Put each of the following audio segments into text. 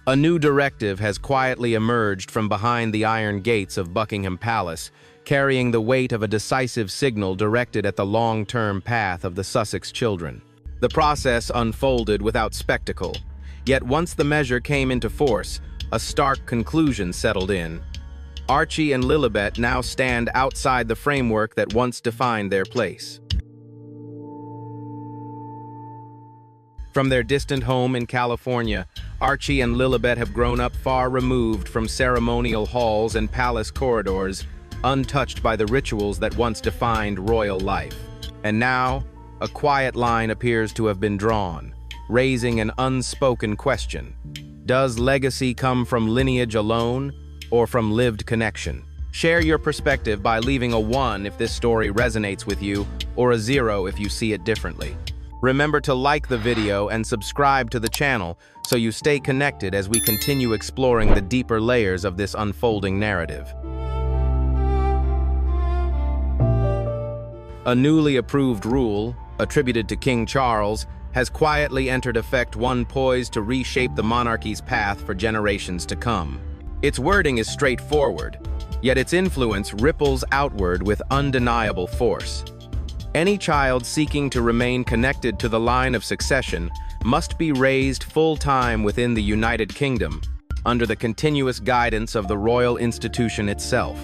A new directive has quietly emerged from behind the iron gates of Buckingham Palace, carrying the weight of a decisive signal directed at the long-term path of the Sussex children. The process unfolded without spectacle, yet once the measure came into force, a stark conclusion settled in. Archie and Lilibet now stand outside the framework that once defined their place. From their distant home in California, Archie and Lilibet have grown up far removed from ceremonial halls and palace corridors, untouched by the rituals that once defined royal life. And now, a quiet line appears to have been drawn, raising an unspoken question. Does legacy come from lineage alone, or from lived connection? Share your perspective by leaving a 1 if this story resonates with you, or a 0 if you see it differently. Remember to like the video and subscribe to the channel so you stay connected as we continue exploring the deeper layers of this unfolding narrative. A newly approved rule, attributed to King Charles, has quietly entered effect, one poised to reshape the monarchy's path for generations to come. Its wording is straightforward, yet its influence ripples outward with undeniable force. Any child seeking to remain connected to the line of succession must be raised full-time within the United Kingdom, under the continuous guidance of the royal institution itself.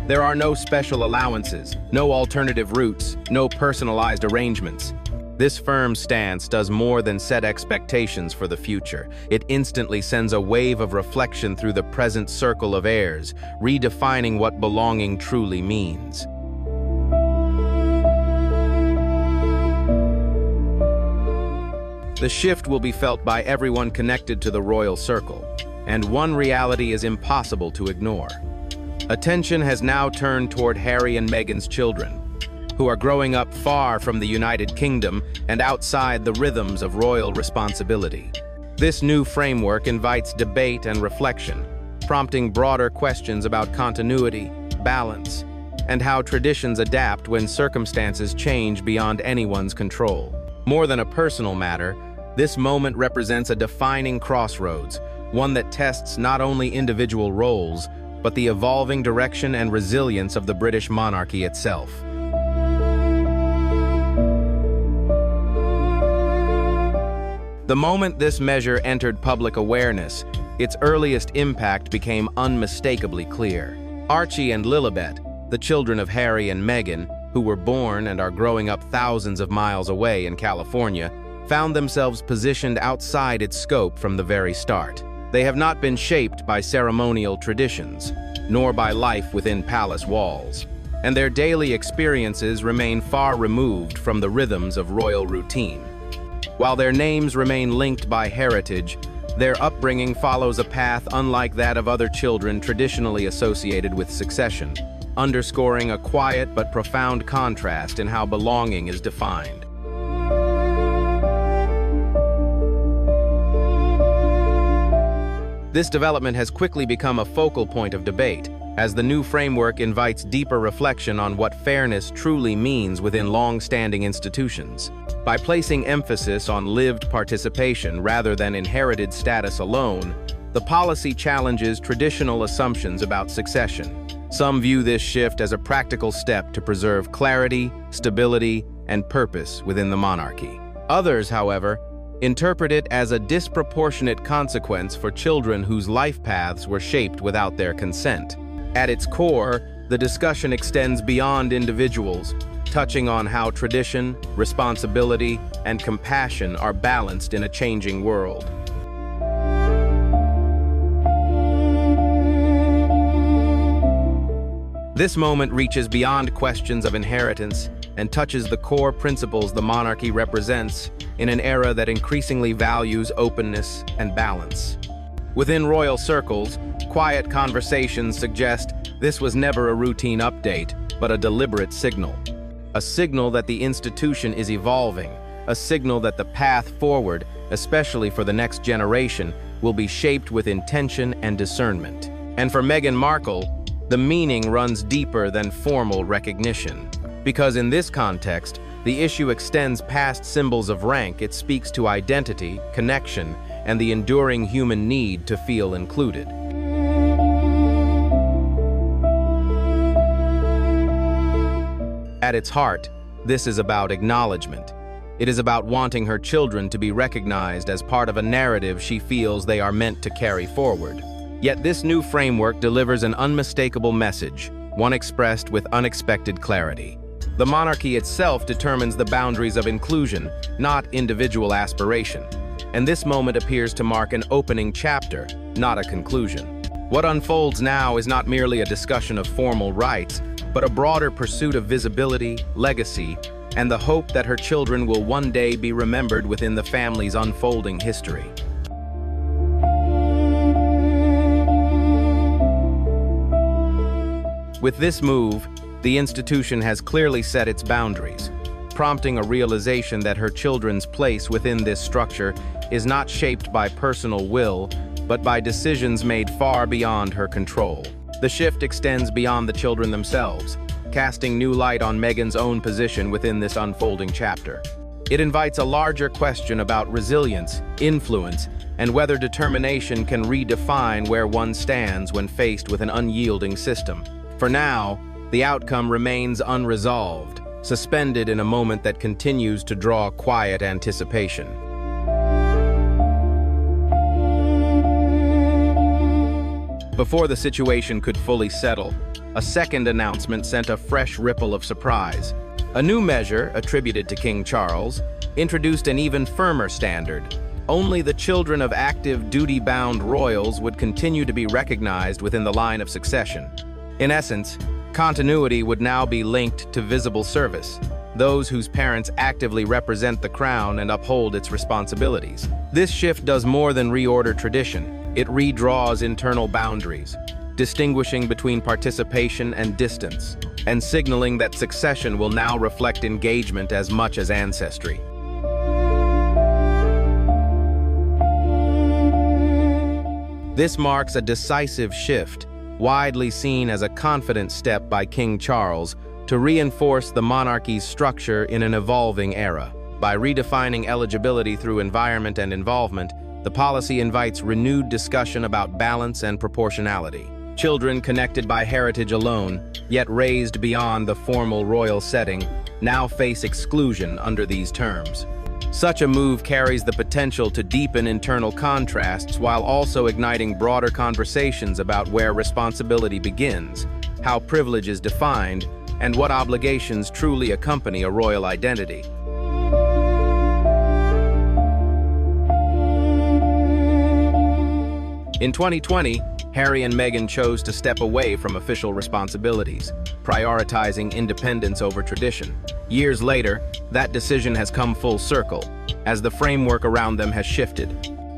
There are no special allowances, no alternative routes, no personalized arrangements. This firm stance does more than set expectations for the future. It instantly sends a wave of reflection through the present circle of heirs, redefining what belonging truly means. The shift will be felt by everyone connected to the royal circle, and one reality is impossible to ignore. Attention has now turned toward Harry and Meghan's children, who are growing up far from the United Kingdom and outside the rhythms of royal responsibility. This new framework invites debate and reflection, prompting broader questions about continuity, balance, and how traditions adapt when circumstances change beyond anyone's control. More than a personal matter, this moment represents a defining crossroads, one that tests not only individual roles, but the evolving direction and resilience of the British monarchy itself. The moment this measure entered public awareness, its earliest impact became unmistakably clear. Archie and Lilibet, the children of Harry and Meghan, who were born and are growing up thousands of miles away in California, found themselves positioned outside its scope from the very start. They have not been shaped by ceremonial traditions, nor by life within palace walls, and their daily experiences remain far removed from the rhythms of royal routine. While their names remain linked by heritage, their upbringing follows a path unlike that of other children traditionally associated with succession, underscoring a quiet but profound contrast in how belonging is defined. This development has quickly become a focal point of debate, as the new framework invites deeper reflection on what fairness truly means within long-standing institutions. By placing emphasis on lived participation rather than inherited status alone, the policy challenges traditional assumptions about succession. Some view this shift as a practical step to preserve clarity, stability, and purpose within the monarchy. Others, however, interpret it as a disproportionate consequence for children whose life paths were shaped without their consent. At its core, the discussion extends beyond individuals, touching on how tradition, responsibility, and compassion are balanced in a changing world. This moment reaches beyond questions of inheritance and touches the core principles the monarchy represents in an era that increasingly values openness and balance. Within royal circles, quiet conversations suggest this was never a routine update, but a deliberate signal. A signal that the institution is evolving, a signal that the path forward, especially for the next generation, will be shaped with intention and discernment. And for Meghan Markle, the meaning runs deeper than formal recognition. Because in this context, the issue extends past symbols of rank. It speaks to identity, connection, and the enduring human need to feel included. At its heart, this is about acknowledgement. It is about wanting her children to be recognized as part of a narrative she feels they are meant to carry forward. Yet this new framework delivers an unmistakable message, one expressed with unexpected clarity. The monarchy itself determines the boundaries of inclusion, not individual aspiration. And this moment appears to mark an opening chapter, not a conclusion. What unfolds now is not merely a discussion of formal rights, but a broader pursuit of visibility, legacy, and the hope that her children will one day be remembered within the family's unfolding history. With this move, the institution has clearly set its boundaries, prompting a realization that her children's place within this structure is not shaped by personal will, but by decisions made far beyond her control. The shift extends beyond the children themselves, casting new light on Meghan's own position within this unfolding chapter. It invites a larger question about resilience, influence, and whether determination can redefine where one stands when faced with an unyielding system. For now, the outcome remains unresolved, suspended in a moment that continues to draw quiet anticipation. Before the situation could fully settle, a second announcement sent a fresh ripple of surprise. A new measure, attributed to King Charles, introduced an even firmer standard. Only the children of active, duty-bound royals would continue to be recognized within the line of succession. In essence, continuity would now be linked to visible service, those whose parents actively represent the crown and uphold its responsibilities. This shift does more than reorder tradition. It redraws internal boundaries, distinguishing between participation and distance, and signaling that succession will now reflect engagement as much as ancestry. This marks a decisive shift, widely seen as a confident step by King Charles to reinforce the monarchy's structure in an evolving era. By redefining eligibility through environment and involvement, the policy invites renewed discussion about balance and proportionality. Children connected by heritage alone, yet raised beyond the formal royal setting, now face exclusion under these terms. Such a move carries the potential to deepen internal contrasts while also igniting broader conversations about where responsibility begins, how privilege is defined, and what obligations truly accompany a royal identity. In 2020, Harry and Meghan chose to step away from official responsibilities, prioritizing independence over tradition. Years later, that decision has come full circle, as the framework around them has shifted.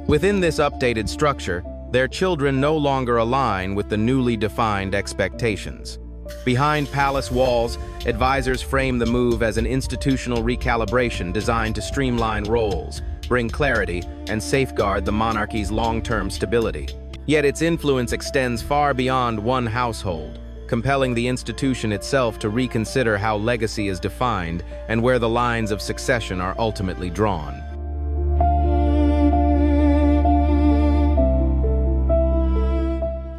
Within this updated structure, their children no longer align with the newly defined expectations. Behind palace walls, advisors frame the move as an institutional recalibration designed to streamline roles, bring clarity, and safeguard the monarchy's long-term stability. Yet its influence extends far beyond one household, compelling the institution itself to reconsider how legacy is defined and where the lines of succession are ultimately drawn.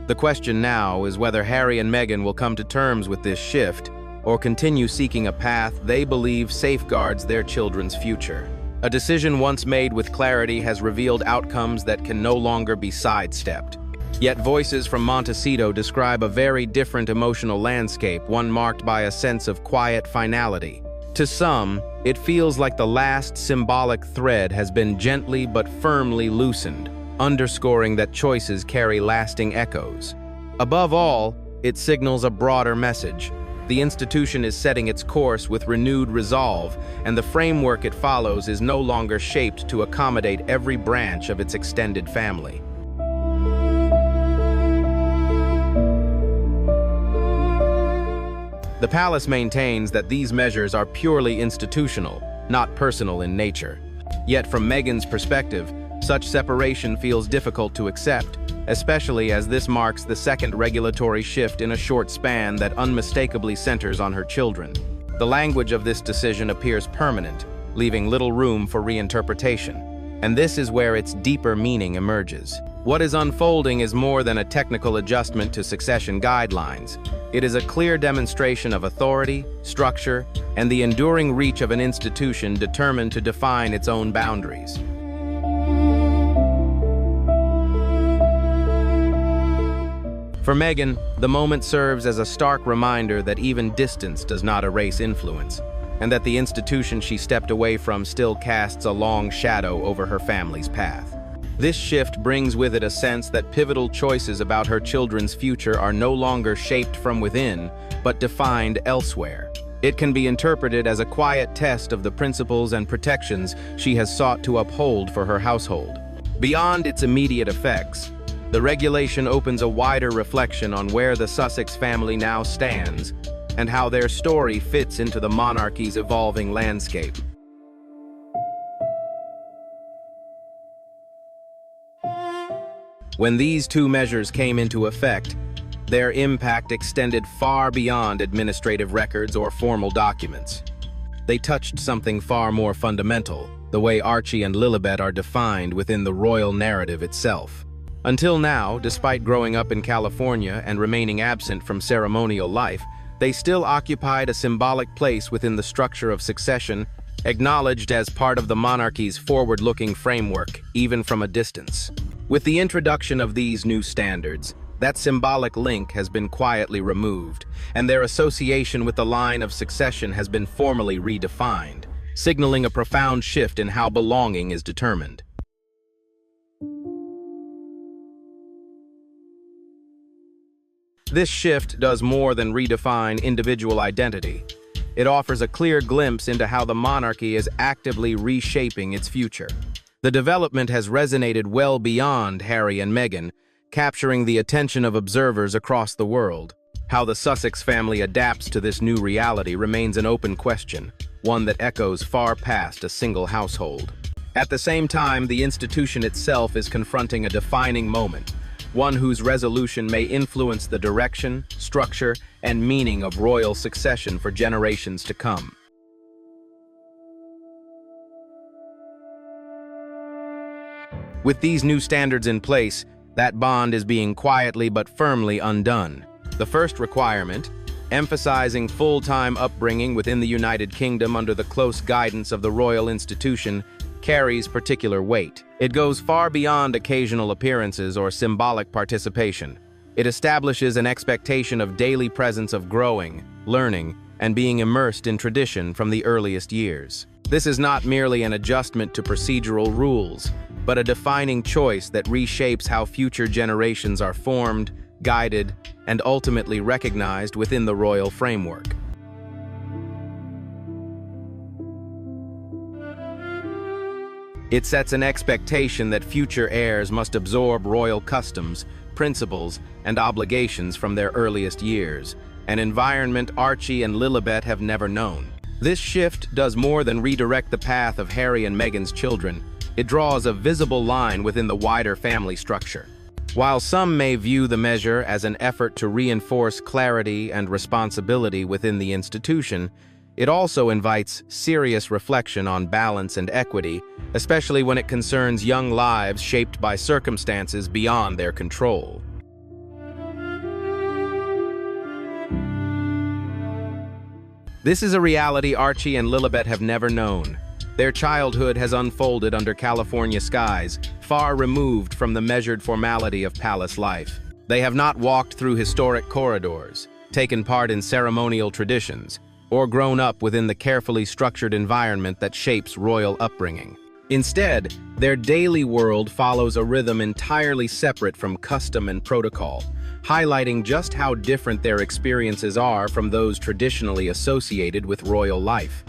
The question now is whether Harry and Meghan will come to terms with this shift or continue seeking a path they believe safeguards their children's future. A decision once made with clarity has revealed outcomes that can no longer be sidestepped. Yet voices from Montecito describe a very different emotional landscape, one marked by a sense of quiet finality. To some, it feels like the last symbolic thread has been gently but firmly loosened, underscoring that choices carry lasting echoes. Above all, it signals a broader message. The institution is setting its course with renewed resolve, and the framework it follows is no longer shaped to accommodate every branch of its extended family. The palace maintains that these measures are purely institutional, not personal in nature. Yet from Meghan's perspective, such separation feels difficult to accept, especially as this marks the second regulatory shift in a short span that unmistakably centers on her children. The language of this decision appears permanent, leaving little room for reinterpretation. And this is where its deeper meaning emerges. What is unfolding is more than a technical adjustment to succession guidelines. It is a clear demonstration of authority, structure, and the enduring reach of an institution determined to define its own boundaries. For Meghan, the moment serves as a stark reminder that even distance does not erase influence, and that the institution she stepped away from still casts a long shadow over her family's path. This shift brings with it a sense that pivotal choices about her children's future are no longer shaped from within, but defined elsewhere. It can be interpreted as a quiet test of the principles and protections she has sought to uphold for her household. Beyond its immediate effects, the regulation opens a wider reflection on where the Sussex family now stands and how their story fits into the monarchy's evolving landscape. When these two measures came into effect, their impact extended far beyond administrative records or formal documents. They touched something far more fundamental, the way Archie and Lilibet are defined within the royal narrative itself. Until now, despite growing up in California and remaining absent from ceremonial life, they still occupied a symbolic place within the structure of succession, acknowledged as part of the monarchy's forward-looking framework, even from a distance. With the introduction of these new standards, that symbolic link has been quietly removed, and their association with the line of succession has been formally redefined, signaling a profound shift in how belonging is determined. This shift does more than redefine individual identity. It offers a clear glimpse into how the monarchy is actively reshaping its future. The development has resonated well beyond Harry and Meghan, capturing the attention of observers across the world. How the Sussex family adapts to this new reality remains an open question, one that echoes far past a single household. At the same time, the institution itself is confronting a defining moment, one whose resolution may influence the direction, structure, and meaning of royal succession for generations to come. With these new standards in place, that bond is being quietly but firmly undone. The first requirement, emphasizing full-time upbringing within the United Kingdom under the close guidance of the royal institution, carries particular weight. It goes far beyond occasional appearances or symbolic participation. It establishes an expectation of daily presence of growing, learning, and being immersed in tradition from the earliest years. This is not merely an adjustment to procedural rules, but a defining choice that reshapes how future generations are formed, guided, and ultimately recognized within the royal framework. It sets an expectation that future heirs must absorb royal customs, principles, and obligations from their earliest years, an environment Archie and Lilibet have never known. This shift does more than redirect the path of Harry and Meghan's children. It draws a visible line within the wider family structure. While some may view the measure as an effort to reinforce clarity and responsibility within the institution, it also invites serious reflection on balance and equity, especially when it concerns young lives shaped by circumstances beyond their control. This is a reality Archie and Lilibet have never known. Their childhood has unfolded under California skies, far removed from the measured formality of palace life. They have not walked through historic corridors, taken part in ceremonial traditions, or grown up within the carefully structured environment that shapes royal upbringing. Instead, their daily world follows a rhythm entirely separate from custom and protocol, highlighting just how different their experiences are from those traditionally associated with royal life.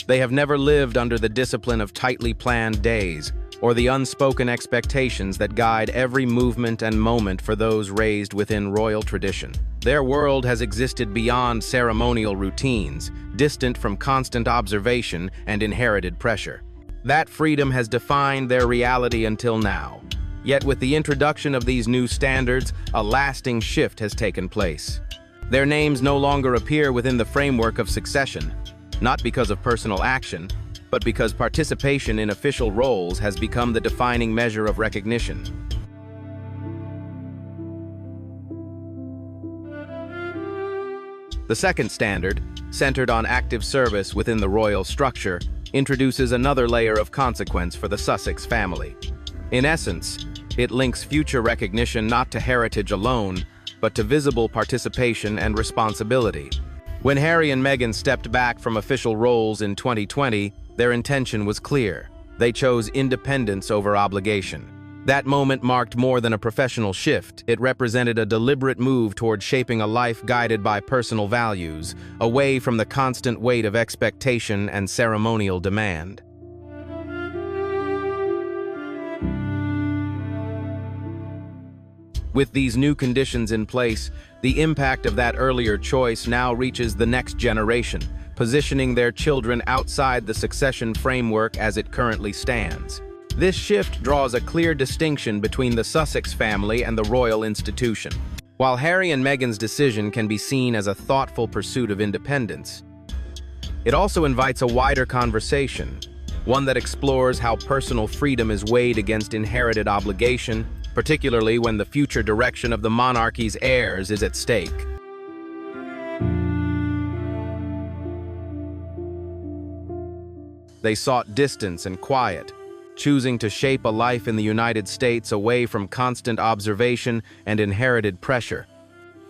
They have never lived under the discipline of tightly planned days, or the unspoken expectations that guide every movement and moment for those raised within royal tradition. Their world has existed beyond ceremonial routines, distant from constant observation and inherited pressure. That freedom has defined their reality until now. Yet with the introduction of these new standards, a lasting shift has taken place. Their names no longer appear within the framework of succession, not because of personal action, but because participation in official roles has become the defining measure of recognition. The second standard, centered on active service within the royal structure, introduces another layer of consequence for the Sussex family. In essence, it links future recognition not to heritage alone, but to visible participation and responsibility. When Harry and Meghan stepped back from official roles in 2020, their intention was clear. They chose independence over obligation. That moment marked more than a professional shift. It represented a deliberate move toward shaping a life guided by personal values, away from the constant weight of expectation and ceremonial demand. With these new conditions in place, the impact of that earlier choice now reaches the next generation, positioning their children outside the succession framework as it currently stands. This shift draws a clear distinction between the Sussex family and the royal institution. While Harry and Meghan's decision can be seen as a thoughtful pursuit of independence, it also invites a wider conversation, one that explores how personal freedom is weighed against inherited obligation, particularly when the future direction of the monarchy's heirs is at stake. They sought distance and quiet, choosing to shape a life in the United States away from constant observation and inherited pressure.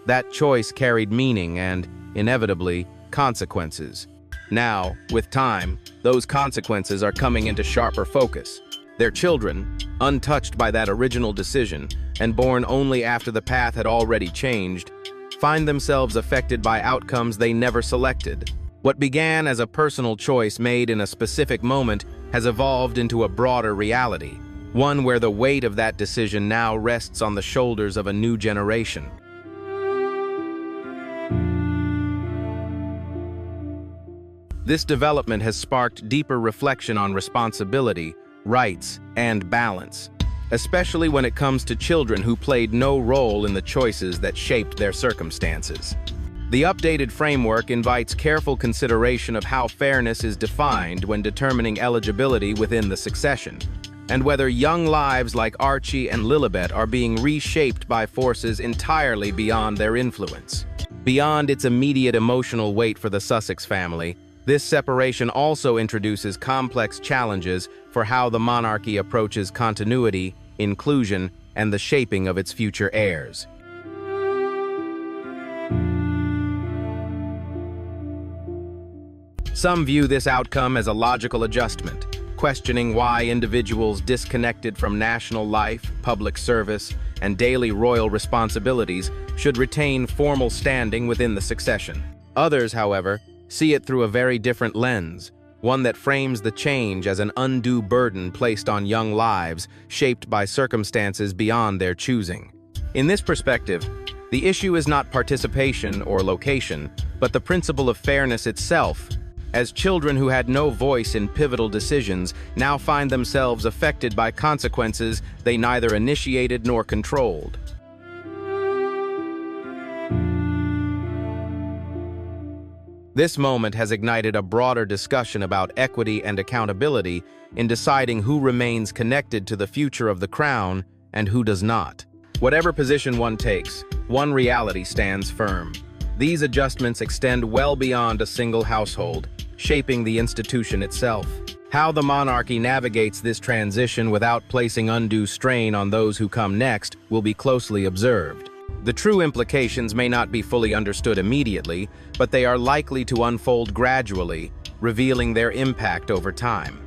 That choice carried meaning and, inevitably, consequences. Now, with time, those consequences are coming into sharper focus. Their children, untouched by that original decision and born only after the path had already changed, find themselves affected by outcomes they never selected. What began as a personal choice made in a specific moment has evolved into a broader reality, one where the weight of that decision now rests on the shoulders of a new generation. This development has sparked deeper reflection on responsibility, rights, and balance, especially when it comes to children who played no role in the choices that shaped their circumstances. The updated framework invites careful consideration of how fairness is defined when determining eligibility within the succession, and whether young lives like Archie and Lilibet are being reshaped by forces entirely beyond their influence. Beyond its immediate emotional weight for the Sussex family, this separation also introduces complex challenges for how the monarchy approaches continuity, inclusion, and the shaping of its future heirs. Some view this outcome as a logical adjustment, questioning why individuals disconnected from national life, public service, and daily royal responsibilities should retain formal standing within the succession. Others, however, see it through a very different lens, one that frames the change as an undue burden placed on young lives shaped by circumstances beyond their choosing. In this perspective, the issue is not participation or location, but the principle of fairness itself, as children who had no voice in pivotal decisions now find themselves affected by consequences they neither initiated nor controlled. This moment has ignited a broader discussion about equity and accountability in deciding who remains connected to the future of the crown and who does not. Whatever position one takes, one reality stands firm. These adjustments extend well beyond a single household, shaping the institution itself. How the monarchy navigates this transition without placing undue strain on those who come next will be closely observed. The true implications may not be fully understood immediately, but they are likely to unfold gradually, revealing their impact over time.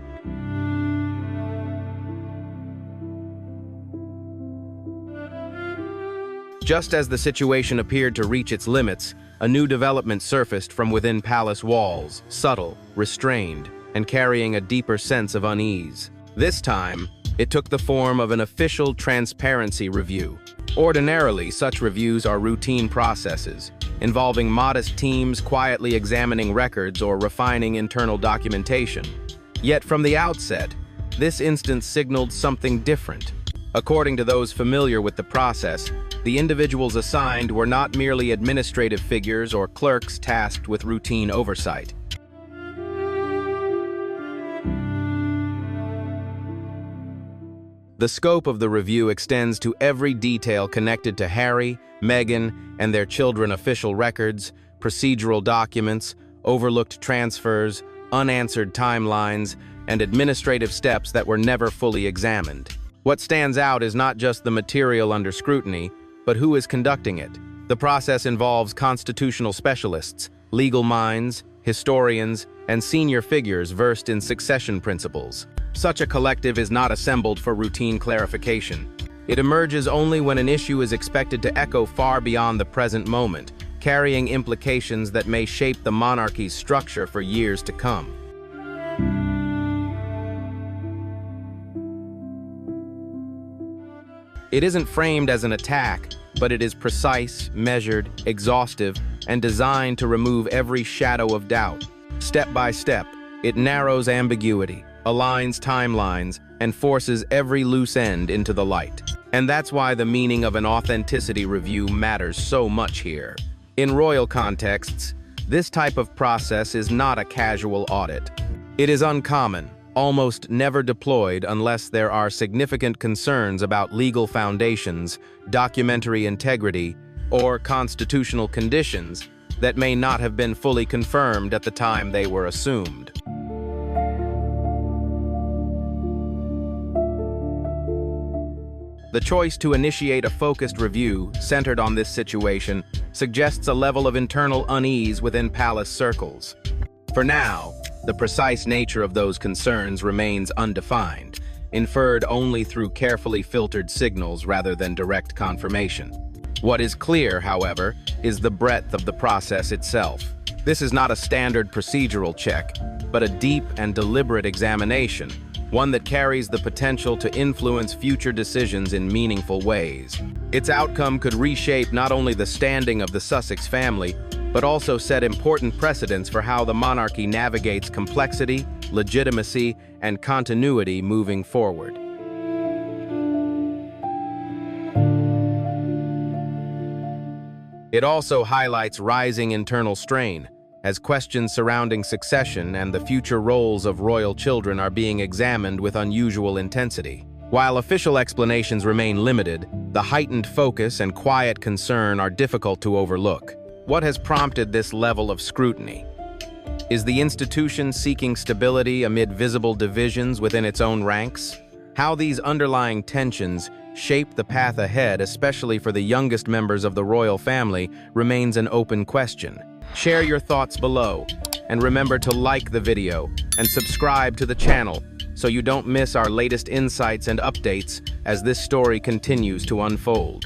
Just as the situation appeared to reach its limits, a new development surfaced from within palace walls, subtle, restrained, and carrying a deeper sense of unease. This time, it took the form of an official transparency review. Ordinarily, such reviews are routine processes, involving modest teams quietly examining records or refining internal documentation. Yet from the outset, this instance signaled something different. According to those familiar with the process, the individuals assigned were not merely administrative figures or clerks tasked with routine oversight. The scope of the review extends to every detail connected to Harry, Meghan, and their children's official records, procedural documents, overlooked transfers, unanswered timelines, and administrative steps that were never fully examined. What stands out is not just the material under scrutiny, but who is conducting it. The process involves constitutional specialists, legal minds, historians, and senior figures versed in succession principles. Such a collective is not assembled for routine clarification. It emerges only when an issue is expected to echo far beyond the present moment, carrying implications that may shape the monarchy's structure for years to come. It isn't framed as an attack, but it is precise, measured, exhaustive, and designed to remove every shadow of doubt. Step by step, it narrows ambiguity, aligns timelines, and forces every loose end into the light. And that's why the meaning of an authenticity review matters so much here. In royal contexts, this type of process is not a casual audit. It is uncommon, almost never deployed unless there are significant concerns about legal foundations, documentary integrity, or constitutional conditions that may not have been fully confirmed at the time they were assumed. The choice to initiate a focused review centered on this situation suggests a level of internal unease within palace circles. For now, the precise nature of those concerns remains undefined, inferred only through carefully filtered signals rather than direct confirmation. What is clear, however, is the breadth of the process itself. This is not a standard procedural check, but a deep and deliberate examination, one that carries the potential to influence future decisions in meaningful ways. Its outcome could reshape not only the standing of the Sussex family, but also set important precedents for how the monarchy navigates complexity, legitimacy, and continuity moving forward. It also highlights rising internal strain, as questions surrounding succession and the future roles of royal children are being examined with unusual intensity. While official explanations remain limited, the heightened focus and quiet concern are difficult to overlook. What has prompted this level of scrutiny? Is the institution seeking stability amid visible divisions within its own ranks? How these underlying tensions shape the path ahead, especially for the youngest members of the royal family, remains an open question. Share your thoughts below, and remember to like the video and subscribe to the channel so you don't miss our latest insights and updates as this story continues to unfold.